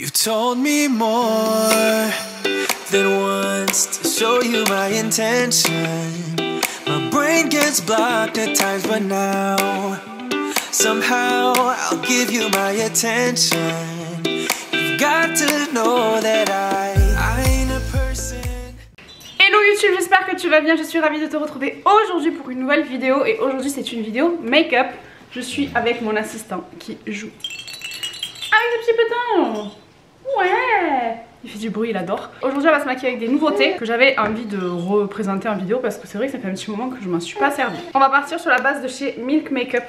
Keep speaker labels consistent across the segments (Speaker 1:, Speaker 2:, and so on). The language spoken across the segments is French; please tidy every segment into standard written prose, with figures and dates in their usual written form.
Speaker 1: You told me more than once to show you my intention. My brain gets blocked at times, but now somehow I'll give you my attention. You've got to know that I ain't a person.
Speaker 2: Hello YouTube, j'espère que tu vas bien, je suis ravie de te retrouver aujourd'hui pour une nouvelle vidéo. Et aujourd'hui c'est une vidéo make-up. Je suis avec mon assistant qui joue avec le petit pétain. Ouais, il fait du bruit, il adore. Aujourd'hui on va se maquiller avec des nouveautés que j'avais envie de représenter en vidéo parce que c'est vrai que ça fait un petit moment que je m'en suis pas servi. On va partir sur la base de chez Milk Makeup.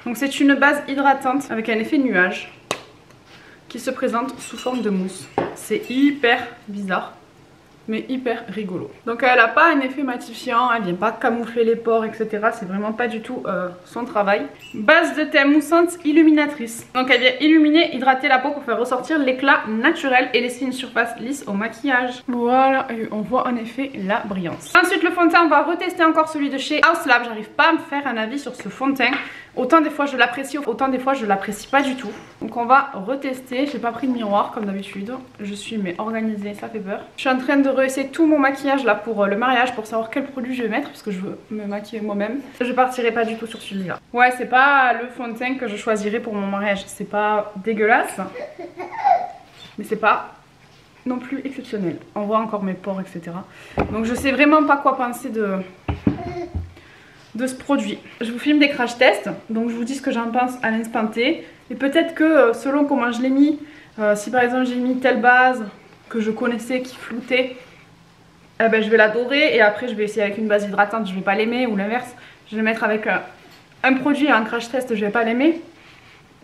Speaker 2: Donc c'est une base hydratante avec un effet nuage qui se présente sous forme de mousse. C'est hyper bizarre mais hyper rigolo. Donc elle n'a pas un effet matifiant, elle vient pas camoufler les pores, etc. C'est vraiment pas du tout son travail. Base de thé moussante illuminatrice. Donc elle vient illuminer, hydrater la peau pour faire ressortir l'éclat naturel et laisser une surface lisse au maquillage. Voilà, et on voit en effet la brillance. Ensuite le fond de teint, on va retester encore celui de chez House Lab. J'arrive pas à me faire un avis sur ce fond de teint. Autant des fois je l'apprécie, autant des fois je l'apprécie pas du tout. Donc on va retester. J'ai pas pris de miroir comme d'habitude. Je suis mais organisée, ça fait peur. Je suis en train de réessayer tout mon maquillage là pour le mariage pour savoir quel produit je vais mettre parce que je veux me maquiller moi-même. Je partirai pas du tout sur celui-là. Ouais, c'est pas le fond de teint que je choisirais pour mon mariage. C'est pas dégueulasse, mais c'est pas non plus exceptionnel. On voit encore mes pores, etc. Donc je sais vraiment pas quoi penser de ce produit. Je vous filme des crash tests, donc je vous dis ce que j'en pense à l'instant T. Et peut-être que selon comment je l'ai mis, si par exemple j'ai mis telle base que je connaissais qui floutait, ben, je vais l'adorer et après je vais essayer avec une base hydratante, je vais pas l'aimer, ou l'inverse, je vais mettre avec un produit et un crash test, je vais pas l'aimer.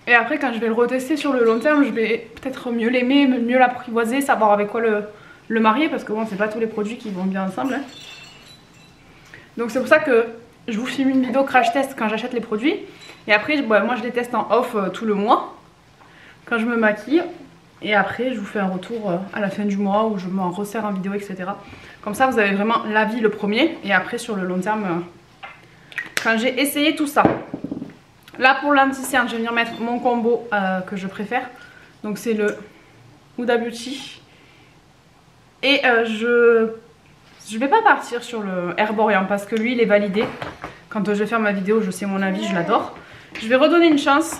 Speaker 2: Et après quand je vais le retester sur le long terme, je vais peut-être mieux l'aimer, mieux l'apprivoiser, savoir avec quoi le marier, parce que bon, c'est pas tous les produits qui vont bien ensemble, hein. Donc c'est pour ça que je vous filme une vidéo crash test quand j'achète les produits. Et après, moi je les teste en off tout le mois quand je me maquille. Et après, je vous fais un retour à la fin du mois où je m'en resserre en vidéo, etc. Comme ça, vous avez vraiment l'avis le premier. Et après, sur le long terme, quand j'ai essayé tout ça. Là, pour l'anti-cerne, je vais venir mettre mon combo que je préfère. Donc, c'est le Huda Beauty. Et je vais pas partir sur le Herborian parce que lui il est validé. Quand je vais faire ma vidéo, je sais mon avis, je l'adore. Je vais redonner une chance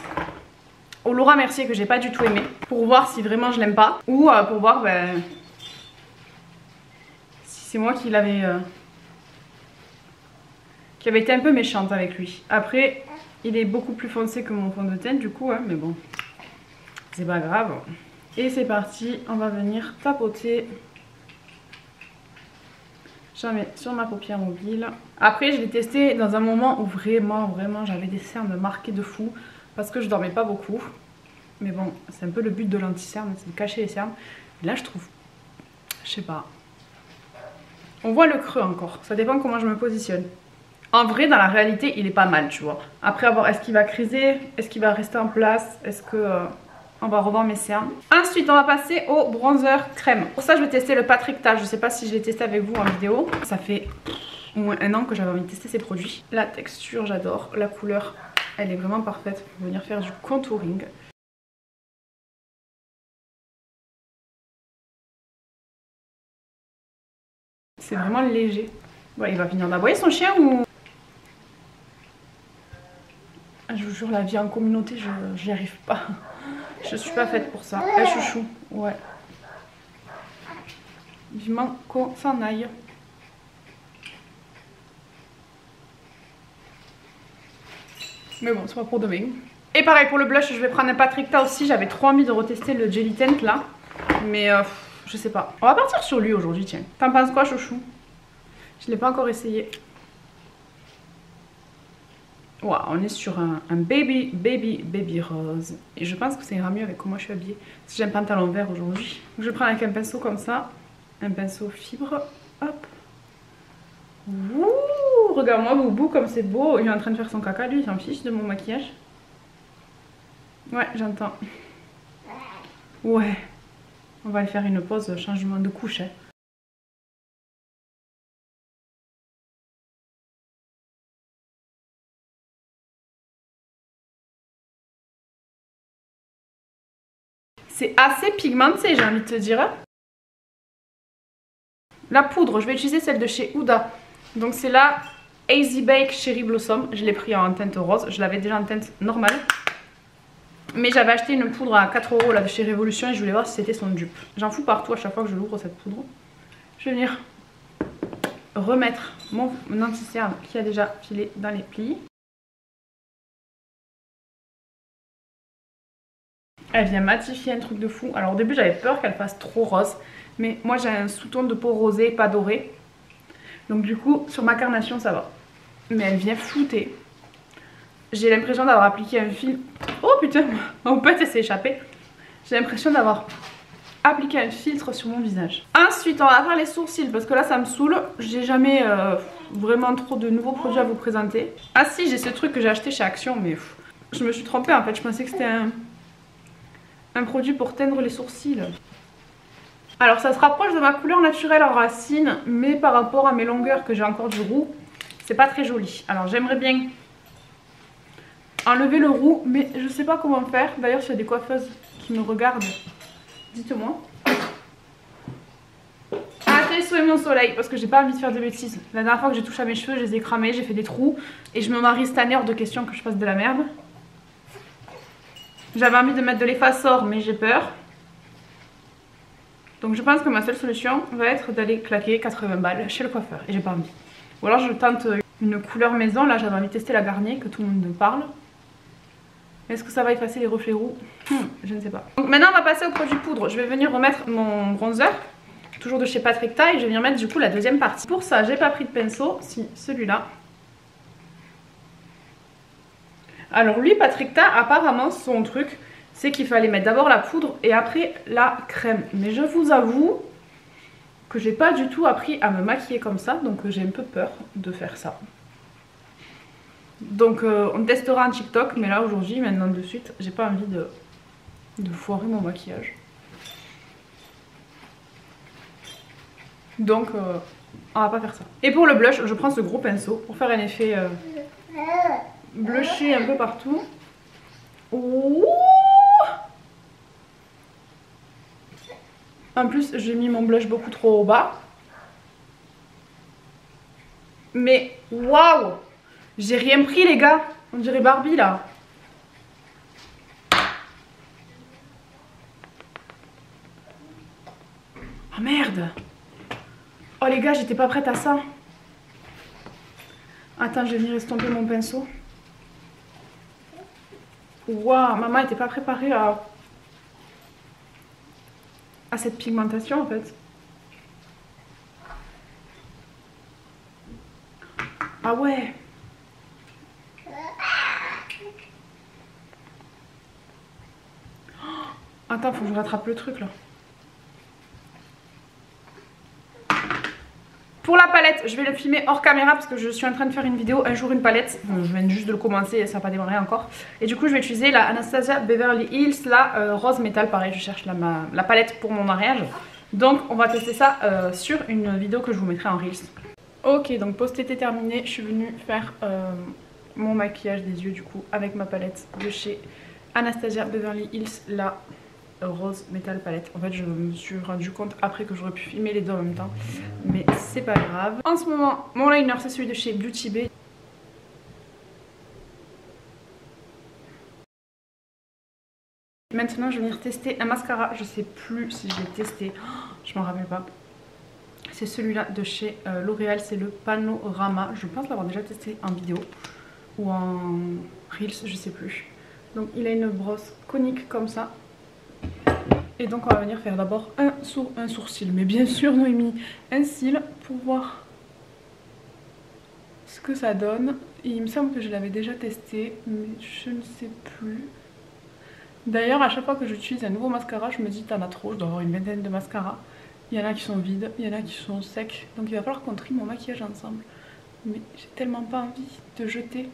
Speaker 2: au Laura Mercier que j'ai pas du tout aimé pour voir si vraiment je l'aime pas ou pour voir si c'est moi qui avait été un peu méchante avec lui. Après, il est beaucoup plus foncé que mon fond de teint du coup, hein, mais bon, c'est pas grave. Et c'est parti, on va venir tapoter. J'en mets sur ma paupière mobile. Après je l'ai testé dans un moment où vraiment j'avais des cernes marquées de fou parce que je dormais pas beaucoup. Mais bon, c'est un peu le but de l'anti-cerne, c'est de cacher les cernes. Et là je trouve, je sais pas, on voit le creux encore, ça dépend comment je me positionne. En vrai dans la réalité il est pas mal, tu vois. Après avoir, est-ce qu'il va criser, est-ce qu'il va rester en place, est-ce que on va revoir mes cernes. Ensuite on va passer au bronzer crème. Pour ça je vais tester le Patrick Ta. Je sais pas si je l'ai testé avec vous en vidéo. Ça fait au moins un an que j'avais envie de tester ces produits. La texture j'adore, la couleur elle est vraiment parfaite pour venir faire du contouring. C'est vraiment léger. Bon, il va venir d'aboyer son chien ou... Je vous jure, la vie en communauté, j'y arrive pas. Je suis pas faite pour ça. Eh chouchou, ouais. Vivement qu'on s'en aille. Mais bon, c'est pas pour demain. Et pareil pour le blush, je vais prendre un Patrick Ta aussi. J'avais trop envie de retester le Jelly Tint là. Mais je sais pas. On va partir sur lui aujourd'hui, tiens. T'en penses quoi, chouchou? Je l'ai pas encore essayé. Wow, on est sur un baby rose. Et je pense que ça ira mieux avec comment je suis habillée. Si j'ai un pantalon vert aujourd'hui. Je prends avec un pinceau comme ça. Un pinceau fibre. Hop. Ouh, regarde-moi Boubou comme c'est beau. Il est en train de faire son caca. Lui, il s'en fiche de mon maquillage. Ouais, j'entends. Ouais. On va aller faire une pause changement de couche, hein. C'est assez pigmenté, j'ai envie de te dire. La poudre, je vais utiliser celle de chez Huda. Donc c'est la Easy Bake Cherry Blossom. Je l'ai pris en teinte rose. Je l'avais déjà en teinte normale. Mais j'avais acheté une poudre à 4 € là de chez Révolution et je voulais voir si c'était son dupe. J'en fous partout à chaque fois que je l'ouvre cette poudre. Je vais venir remettre mon anti-cerne qui a déjà filé dans les plis. Elle vient matifier un truc de fou. Alors au début j'avais peur qu'elle fasse trop rose. Mais moi j'ai un sous-ton de peau rosé, pas doré. Donc du coup sur ma carnation ça va. Mais elle vient flouter. J'ai l'impression d'avoir appliqué un fil. Oh putain, mon pet s'est échappé. J'ai l'impression d'avoir appliqué un filtre sur mon visage. Ensuite on va faire les sourcils parce que là ça me saoule. J'ai jamais vraiment trop de nouveaux produits à vous présenter. Ah si, j'ai ce truc que j'ai acheté chez Action mais je me suis trompée en fait. Je pensais que c'était un produit pour teindre les sourcils. Alors ça se rapproche de ma couleur naturelle en racine, mais par rapport à mes longueurs que j'ai encore du roux, c'est pas très joli. Alors j'aimerais bien enlever le roux, mais je sais pas comment faire. D'ailleurs s'il y a des coiffeuses qui me regardent, dites-moi. Attention mon soleil, parce que j'ai pas envie de faire de bêtises. La dernière fois que j'ai touché à mes cheveux, je les ai cramés, j'ai fait des trous, et je me marie cette année hors de question que je fasse de la merde. J'avais envie de mettre de l'effaceur, mais j'ai peur. Donc je pense que ma seule solution va être d'aller claquer 80 balles chez le coiffeur. Et j'ai pas envie. Ou alors je tente une couleur maison. Là j'avais envie de tester la Garnier que tout le monde parle. Est-ce que ça va effacer les reflets roux? Je ne sais pas. Donc maintenant on va passer au produit poudre. Je vais venir remettre mon bronzer. Toujours de chez Patrick Ta. Et je vais venir mettre du coup la deuxième partie. Pour ça j'ai pas pris de pinceau. Si, celui-là. Alors lui Patrick Ta, apparemment son truc c'est qu'il fallait mettre d'abord la poudre et après la crème. Mais je vous avoue que j'ai pas du tout appris à me maquiller comme ça. Donc j'ai un peu peur de faire ça. Donc on testera un TikTok. Mais là aujourd'hui, maintenant de suite, j'ai pas envie de foirer mon maquillage. Donc on va pas faire ça. Et pour le blush, je prends ce gros pinceau pour faire un effet blushé un peu partout. Ouh! En plus, j'ai mis mon blush beaucoup trop au bas. Mais waouh! J'ai rien pris les gars. On dirait Barbie là. Oh merde! Oh les gars, j'étais pas prête à ça. Attends, je vais venir estomper mon pinceau. Waouh, maman était pas préparée à cette pigmentation en fait. Ah ouais. Attends, faut que je rattrape le truc là. Pour la palette, je vais le filmer hors caméra parce que je suis en train de faire une vidéo un jour une palette. Je viens juste de le commencer et ça n'a pas démarré encore. Et du coup je vais utiliser la Anastasia Beverly Hills, la rose métal. Pareil, je cherche la palette pour mon mariage. Donc on va tester ça sur une vidéo que je vous mettrai en Reels. Ok, donc post-été terminé, je suis venue faire mon maquillage des yeux du coup avec ma palette de chez Anastasia Beverly Hills, la rose métal palette. En fait je me suis rendu compte après que j'aurais pu filmer les deux en même temps, mais c'est pas grave. En ce moment mon liner c'est celui de chez Beauty Bay. Maintenant je vais venir tester un mascara. Je sais plus si je l'ai testé, je m'en rappelle pas. C'est celui-là de chez L'Oréal, c'est le Panorama. Je pense l'avoir déjà testé en vidéo ou en Reels, je sais plus. Donc il a une brosse conique comme ça. Et donc on va venir faire d'abord un sourcil. Mais bien sûr Noémie, un cil pour voir ce que ça donne. Et il me semble que je l'avais déjà testé, mais je ne sais plus. D'ailleurs à chaque fois que j'utilise un nouveau mascara, je me dis t'en as trop, je dois avoir une vingtaine de mascaras. Il y en a qui sont vides, il y en a qui sont secs. Donc il va falloir qu'on trie mon maquillage ensemble. Mais j'ai tellement pas envie de jeter.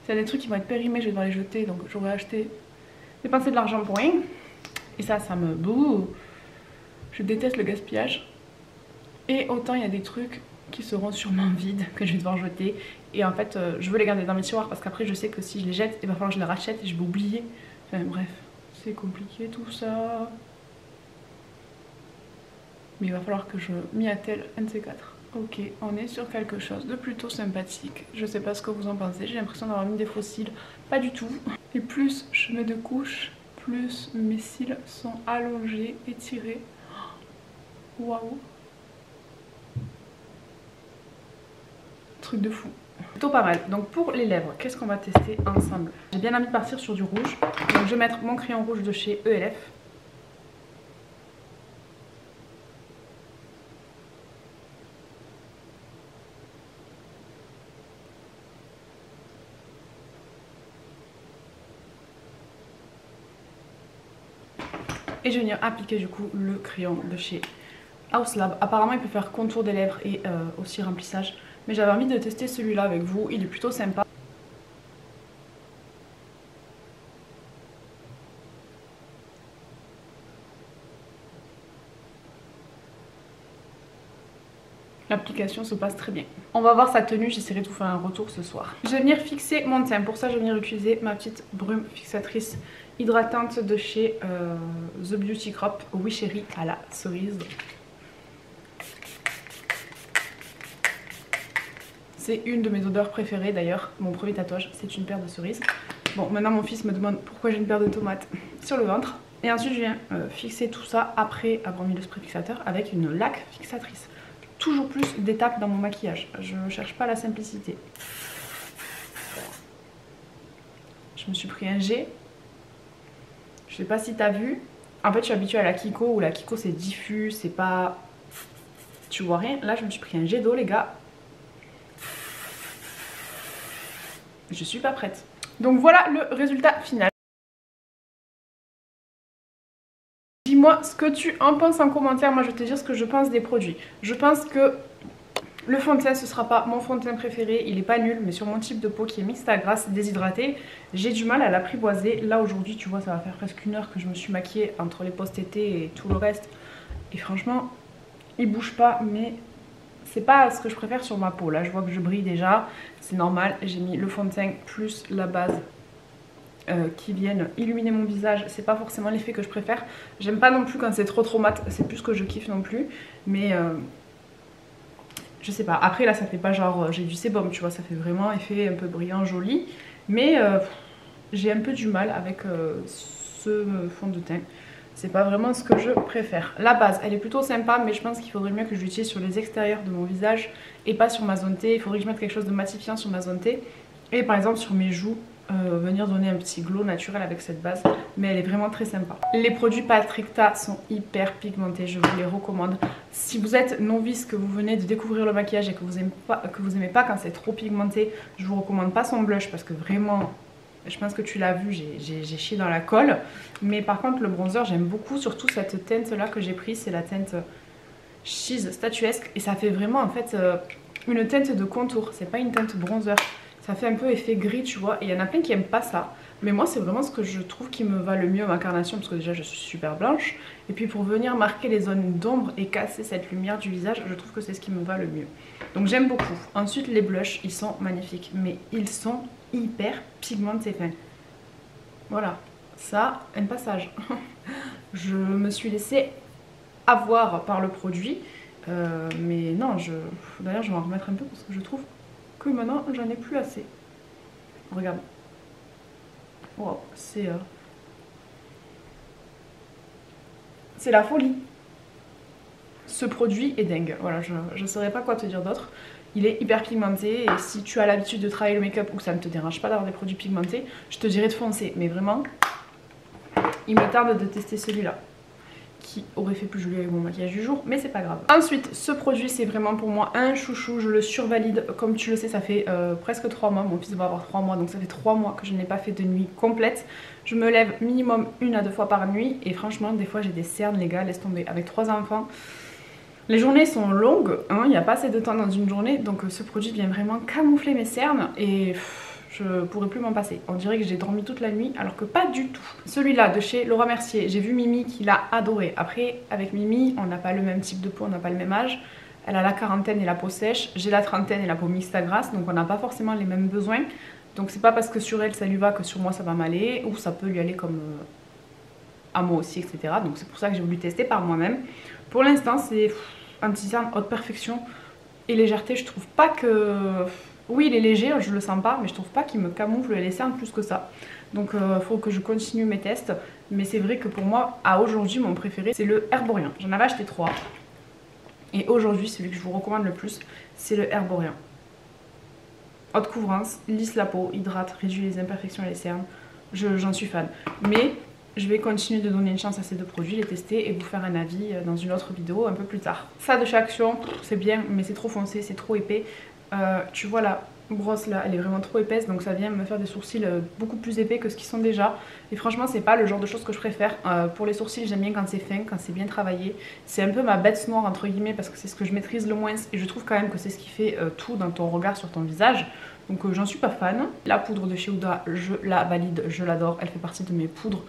Speaker 2: S'il y a des trucs qui vont être périmés, je vais devoir les jeter. Donc j'aurais dépensé de l'argent pour rien. Et ça me... Bouh, je déteste le gaspillage. Et autant il y a des trucs qui seront sûrement vides, que je vais devoir jeter. Et en fait, je veux les garder dans mes tiroirs parce qu'après je sais que si je les jette, il va falloir que je les rachète et je vais oublier. Enfin bref. C'est compliqué tout ça. Mais il va falloir que je m'y attelle un de ces quatre. Ok, on est sur quelque chose de plutôt sympathique. Je sais pas ce que vous en pensez, j'ai l'impression d'avoir mis des faux cils. Pas du tout. Et plus je mets de couches, plus mes cils sont allongés, étirés. Waouh. Truc de fou. Plutôt pas mal. Donc pour les lèvres, qu'est-ce qu'on va tester ensemble? J'ai bien envie de partir sur du rouge. Donc je vais mettre mon crayon rouge de chez ELF. Et je vais venir appliquer du coup le crayon de chez House Lab. Apparemment il peut faire contour des lèvres et aussi remplissage. Mais j'avais envie de tester celui-là avec vous, il est plutôt sympa. L'application se passe très bien. On va voir sa tenue, j'essaierai de vous faire un retour ce soir. Je vais venir fixer mon teint. Pour ça, je vais venir utiliser ma petite brume fixatrice hydratante de chez The Beauty Crop Oui Chérie à la cerise. C'est une de mes odeurs préférées d'ailleurs. Mon premier tatouage, c'est une paire de cerises. Bon, maintenant mon fils me demande pourquoi j'ai une paire de tomates sur le ventre. Et ensuite, je viens fixer tout ça après avoir mis le spray fixateur avec une laque fixatrice. Toujours plus d'étapes dans mon maquillage. Je ne cherche pas la simplicité. Je me suis pris un G. Je sais pas si t'as vu. En fait, je suis habituée à la Kiko où la Kiko c'est diffus, c'est pas... Tu vois rien. Là, je me suis pris un jet d'eau, les gars. Je suis pas prête. Donc voilà le résultat final. Dis-moi ce que tu en penses en commentaire. Moi je vais te dire ce que je pense des produits. Je pense que le fond de teint ce sera pas mon fond de teint préféré. Il est pas nul, mais sur mon type de peau qui est mixte à grasse, déshydratée, j'ai du mal à l'apprivoiser. Là aujourd'hui tu vois ça va faire presque 1 heure que je me suis maquillée entre les post-été et tout le reste. Et franchement il bouge pas, mais c'est pas ce que je préfère sur ma peau. Là je vois que je brille déjà, c'est normal. J'ai mis le fond de teint plus la base qui viennent illuminer mon visage. C'est pas forcément l'effet que je préfère. J'aime pas non plus quand c'est trop mat, c'est plus ce que je kiffe non plus. Mais je sais pas. Après là ça fait pas genre j'ai du sébum, tu vois, ça fait vraiment effet un peu brillant, joli. Mais j'ai un peu du mal avec ce fond de teint. C'est pas vraiment ce que je préfère. La base, elle est plutôt sympa, mais je pense qu'il faudrait mieux que je l'utilise sur les extérieurs de mon visage et pas sur ma zone T. Il faudrait que je mette quelque chose de matifiant sur ma zone T. Et par exemple sur mes joues, venir donner un petit glow naturel avec cette base. Mais elle est vraiment très sympa. Les produits Patrickta sont hyper pigmentés, je vous les recommande. Si vous êtes novice, que vous venez de découvrir le maquillage et que vous aimez pas quand c'est trop pigmenté, je vous recommande pas son blush parce que vraiment... Je pense que tu l'as vu, j'ai chié dans la colle. Mais par contre le bronzer j'aime beaucoup, surtout cette teinte là que j'ai prise, c'est la teinte Cheese statuesque. Et ça fait vraiment en fait une teinte de contour, c'est pas une teinte bronzer. Ça fait un peu effet gris tu vois, et il y en a plein qui aiment pas ça. Mais moi c'est vraiment ce que je trouve qui me va le mieux ma carnation, parce que déjà je suis super blanche. Et puis pour venir marquer les zones d'ombre et casser cette lumière du visage, je trouve que c'est ce qui me va le mieux. Donc j'aime beaucoup. Ensuite les blushs, ils sont magnifiques, mais ils sont hyper pigmentés. Enfin, voilà, ça, un passage. Je me suis laissée avoir par le produit, mais non, d'ailleurs je vais en remettre un peu parce que je trouve que maintenant j'en ai plus assez. Regarde. Wow, c'est la folie. Ce produit est dingue. Voilà, je ne saurais pas quoi te dire d'autre. Il est hyper pigmenté et si tu as l'habitude de travailler le make-up ou que ça ne te dérange pas d'avoir des produits pigmentés, je te dirais de foncer. Mais vraiment, il me tarde de tester celui-là, qui aurait fait plus joli avec mon maquillage du jour, mais c'est pas grave. Ensuite, ce produit c'est vraiment pour moi un chouchou, je le survalide. Comme tu le sais, ça fait presque 3 mois, mon fils va avoir 3 mois, donc ça fait 3 mois que je n'ai pas fait de nuit complète. Je me lève minimum 1 à 2 fois par nuit et franchement des fois j'ai des cernes les gars, laisse tomber. Avec 3 enfants, les journées sont longues, hein, il n'y a pas assez de temps dans une journée, donc ce produit vient vraiment camoufler mes cernes et je pourrais plus m'en passer. On dirait que j'ai dormi toute la nuit alors que pas du tout. Celui-là de chez Laura Mercier, j'ai vu Mimi qui l'a adoré. Après avec Mimi on n'a pas le même type de peau, on n'a pas le même âge. Elle a la quarantaine et la peau sèche, j'ai la trentaine et la peau mixte à grasse, donc on n'a pas forcément les mêmes besoins. Donc c'est pas parce que sur elle ça lui va que sur moi ça va m'aller, ou ça peut lui aller comme à moi aussi, etc. Donc c'est pour ça que j'ai voulu tester par moi-même. Pour l'instant, c'est anti-cerne haute perfection et légèreté. Je trouve pas que... Oui, il est léger, je le sens pas, mais je trouve pas qu'il me camoufle les cernes plus que ça. Donc faut que je continue mes tests. Mais c'est vrai que pour moi, à aujourd'hui, mon préféré, c'est le Herborian. J'en avais acheté 3. Et aujourd'hui, celui que je vous recommande le plus, c'est le Herborian. Haute couvrance, lisse la peau, hydrate, réduit les imperfections et les cernes. J'en suis fan. Mais je vais continuer de donner une chance à ces deux produits, les tester et vous faire un avis dans une autre vidéo un peu plus tard. Ça de chez Action, c'est bien, mais c'est trop foncé, c'est trop épais. Tu vois la brosse là, elle est vraiment trop épaisse, donc ça vient me faire des sourcils beaucoup plus épais que ce qu'ils sont déjà. Et franchement, c'est pas le genre de choses que je préfère. Pour les sourcils, j'aime bien quand c'est fin, quand c'est bien travaillé. C'est un peu ma bête noire entre guillemets parce que c'est ce que je maîtrise le moins et je trouve quand même que c'est ce qui fait tout dans ton regard sur ton visage. Donc j'en suis pas fan. La poudre de chez Huda, je la valide, je l'adore. Elle fait partie de mes poudres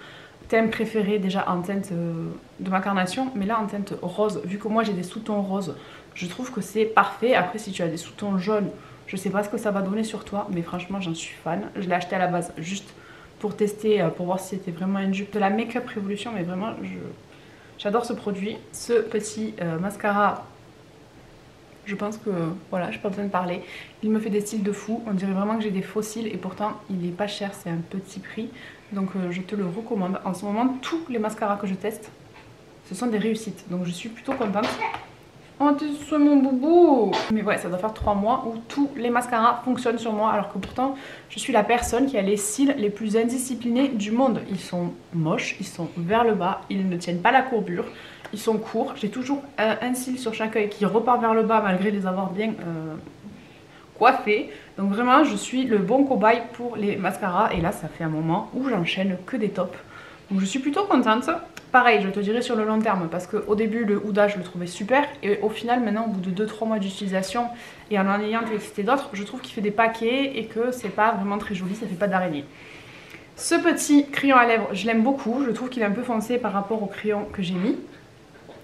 Speaker 2: thème préféré déjà en teinte de ma carnation, mais là en teinte rose. Vu que moi j'ai des sous-tons roses, je trouve que c'est parfait. Après si tu as des sous-tons jaunes, je sais pas ce que ça va donner sur toi, mais franchement j'en suis fan. Je l'ai acheté à la base juste pour tester, pour voir si c'était vraiment une dupe de la Make Up Revolution, mais vraiment j'adore ce produit. Ce petit mascara, je pense que voilà, je n'ai pas besoin de parler. Il me fait des styles de fou, on dirait vraiment que j'ai des faux cils et pourtant il est pas cher, c'est un petit prix. Donc je te le recommande. En ce moment, tous les mascaras que je teste, ce sont des réussites. Donc je suis plutôt contente. Oh, t'es sur mon boubou! Mais ouais, ça doit faire 3 mois où tous les mascaras fonctionnent sur moi. Alors que pourtant, je suis la personne qui a les cils les plus indisciplinés du monde. Ils sont moches, ils sont vers le bas, ils ne tiennent pas la courbure. Ils sont courts. J'ai toujours un cil sur chaque œil qui repart vers le bas malgré les avoir bien coiffés. Donc vraiment, je suis le bon cobaye pour les mascaras. Et là, ça fait un moment où j'enchaîne que des tops. Donc je suis plutôt contente. Pareil, je te dirais sur le long terme parce qu'au début, le Huda, je le trouvais super. Et au final, maintenant, au bout de 2-3 mois d'utilisation et en ayant testé d'autres, je trouve qu'il fait des paquets et que c'est pas vraiment très joli, ça fait pas d'araignée. Ce petit crayon à lèvres, je l'aime beaucoup. Je trouve qu'il est un peu foncé par rapport au crayon que j'ai mis.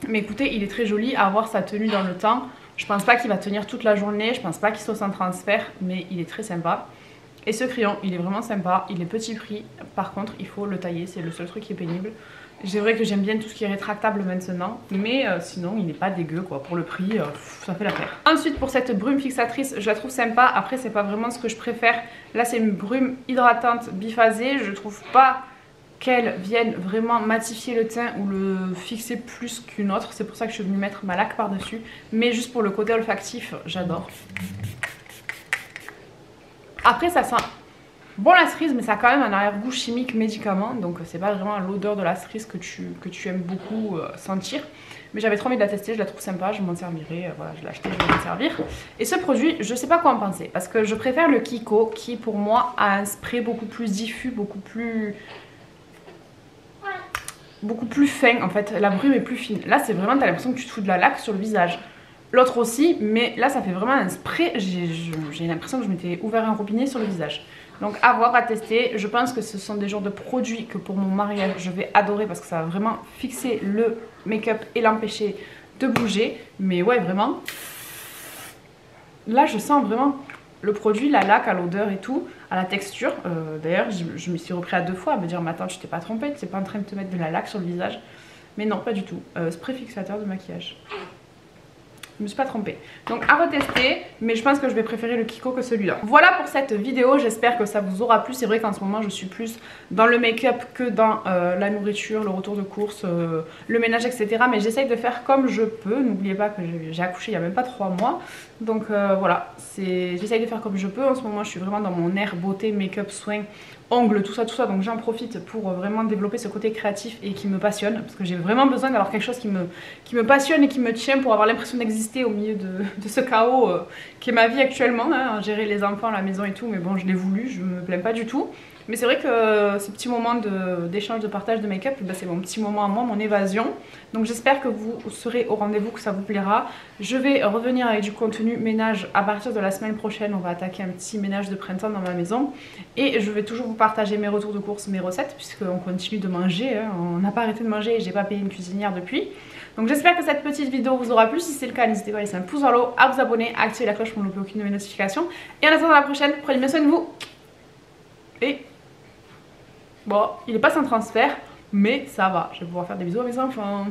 Speaker 2: Mais écoutez, il est très joli à avoir sa tenue dans le temps. Je pense pas qu'il va tenir toute la journée, je pense pas qu'il soit sans transfert, mais il est très sympa. Et ce crayon, il est vraiment sympa, il est petit prix. Par contre, il faut le tailler, c'est le seul truc qui est pénible. C'est vrai que j'aime bien tout ce qui est rétractable maintenant, mais sinon il n'est pas dégueu quoi. Pour le prix, ça fait l'affaire. Ensuite, pour cette brume fixatrice, je la trouve sympa. Après, c'est pas vraiment ce que je préfère. Là, c'est une brume hydratante biphasée. Je trouve pas qu'elle vienne vraiment matifier le teint ou le fixer plus qu'une autre. C'est pour ça que je suis venue mettre ma laque par dessus. Mais juste pour le côté olfactif, j'adore. Après ça sent bon la cerise, mais ça a quand même un arrière-goût chimique médicament. Donc c'est pas vraiment l'odeur de la cerise que tu aimes beaucoup sentir. Mais j'avais trop envie de la tester, je la trouve sympa, je m'en servirai. Voilà, je l'ai acheté, je vais m'en servir. Et ce produit, je sais pas quoi en penser. Parce que je préfère le Kiko qui pour moi a un spray beaucoup plus diffus, beaucoup plus fin en fait, la brume est plus fine. Là c'est vraiment, t'as l'impression que tu te fous de la laque sur le visage. L'autre aussi, mais là ça fait vraiment un spray, j'ai l'impression que je m'étais ouvert un robinet sur le visage. Donc à voir, à tester. Je pense que ce sont des genres de produits que pour mon mariage je vais adorer parce que ça va vraiment fixer le make-up et l'empêcher de bouger. Mais ouais, vraiment, là je sens vraiment le produit, la laque, à l'odeur et tout, à la texture. D'ailleurs, je me suis repris à 2 fois à me dire, mais attends, tu t'es pas trompée, tu n'es pas en train de te mettre de la laque sur le visage. Mais non, pas du tout. Spray fixateur de maquillage. Je me suis pas trompée. Donc à retester, mais je pense que je vais préférer le Kiko que celui-là. Voilà pour cette vidéo, j'espère que ça vous aura plu. C'est vrai qu'en ce moment je suis plus dans le make-up que dans la nourriture, le retour de course, le ménage, etc. Mais j'essaye de faire comme je peux. N'oubliez pas que j'ai accouché il n'y a même pas 3 mois. Donc voilà, j'essaye de faire comme je peux. En ce moment je suis vraiment dans mon air beauté, make-up, soin, ongles, tout ça. Donc j'en profite pour vraiment développer ce côté créatif et qui me passionne. Parce que j'ai vraiment besoin d'avoir quelque chose qui me passionne et qui me tient pour avoir l'impression d'exister au milieu de ce chaos qui est ma vie actuellement, hein, gérer les enfants, la maison et tout. Mais bon, je l'ai voulu, je me plains pas du tout. Mais c'est vrai que ces petits moments d'échange, de partage de make-up, c'est mon petit moment à moi, mon évasion. Donc j'espère que vous serez au rendez-vous, que ça vous plaira. Je vais revenir avec du contenu ménage à partir de la semaine prochaine. On va attaquer un petit ménage de printemps dans ma maison. Et je vais toujours vous partager mes retours de course, mes recettes, puisqu'on continue de manger. Hein. On n'a pas arrêté de manger et j'ai pas payé une cuisinière depuis. Donc j'espère que cette petite vidéo vous aura plu. Si c'est le cas, n'hésitez pas à laisser un pouce en l'air, à vous abonner, à activer la cloche pour ne louper aucune de mes notifications. Et en attendant la prochaine, prenez bien soin de vous. Et bon, il n'est pas sans transfert, mais ça va, je vais pouvoir faire des bisous à mes enfants.